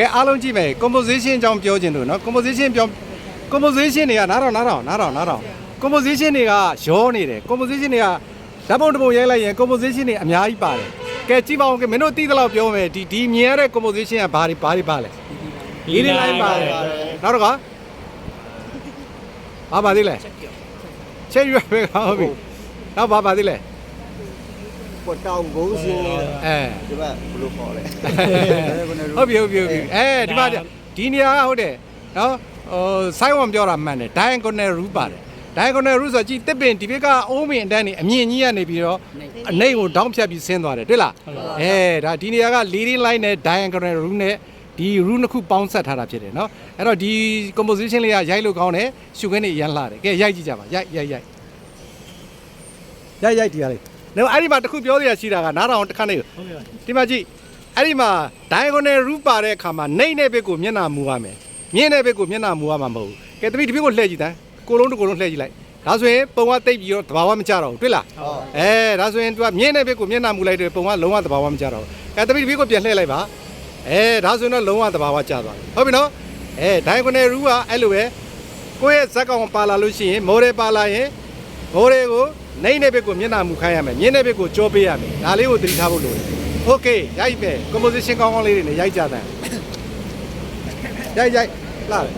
ကဲအားလုံးကြည့်မယ် composition အကြောင်းပြောခြင်းတို့နော် composition တွေကနားတော့ composition တွေကရောနေတယ် composition တွေကဓာတ်ပုံတစ်ပုံရိုက်လိုက်ရင် composition တွေအများကြီးပါတယ်ကဲကြည့်ပါဦးကဲမင်းတို့သိသလောက်ပြောမယ်ဒီမြင်ရတဲ့ composition ကဘာတွေပါလဲဒီ line ပါတယ်နောက်တော့ဘာသေးလဲချက်ရွက်ပဲဟုတ်ပြီနောက်ဘာသေးလဲပေါ်တောင်ဘုံစင်းဒီဘက်ဘလို့ခေါ်လဲဟုတ်ပြီဒီမှာဒီနေရာကဟုတ်တယ်နော်ဆိုင်းဝန်ပြောတာမှန်တယ် diagonal rule ပါတယ် diagonal rule ဆိုကြည့်တစ်ပင်ဒီဘက်ကအုံးပင်အတန်းနေအမြင့်ကြီးကနေပြီးတော့အနှိမ့်ကိုဒေါင်းဖြတ်ပြီးဆင်းသွားတယ်တွေ့လားဒါဒီနေရာက leading line နဲ့ diagonal rule နဲ့ဒီ rule နှစ်ခုပေါင်းဆက်ထားတာဖြစ်တယ်နော်အဲ့တော့ဒီ composition လေးကရိုက်လို့ကောင်းတယ်ရှုခင်းနေရမ်းလာတယ်ကဲရိုက်ကြည့်ကြပါရိုက်ဒီဟာလေးနော်အဲ့ဒီမှာတစ်ခုပြောရရှိတာကနားထောင်တစ်ခါနေဒီမှာကြည့်အဲ့ဒီမှာ diagonal rule ပါတဲ့အခါမှာနှိမ့်တဲ့ဘက်ကိုမျက်နှာမူရမယ်မြင့်တဲ့ဘက်ကိုမျက်နှာမူရမှာမဟုတ်ဘူးကဲတပည့်ဒီဘက်ကိုလှည့်ကြည့်တိုင်းကိုလုံးတစ်ကိုလုံးလှည့်ကြည့်လိုက်ဒါဆိုရင်ပုံကတိတ်ပြီးတော့သဘာဝမကျတော့ဘူးတွေ့လားဒါဆိုရင်သူကမြင့်တဲ့ဘက်ကိုမျက်နှာမူလိုက်တယ်ပုံကလုံးဝသဘာဝမကျတော့ဘူးကဲတပည့်ဒီဘက်ကိုပြန်လှည့်လိုက်ပါဒါဆိုရင်တော့လုံးဝသဘာဝကျသွားတယ်ဟုတ်ပြီနော်diagonal rule ကအဲ့လိုပဲကိုယ့်ရဲ့ဇက်ကောင်ပါလာလို့ရှိရင် model ပါလာရင် model ကိုနှိမ့်တဲ့ဘက်ကိုမျက်နှာမူခိုင်းရမယ်မြင့်တဲ့ဘက်ကိုကြောပေးရမယ်ဒါလေးကိုသတိထားဖို့လိုတယ်โอเคရိုက်ပဲ composition ကောင်းကောင်းလေးတွေနဲ့ရိုက်ကြတယ်ရိုက်လာတယ်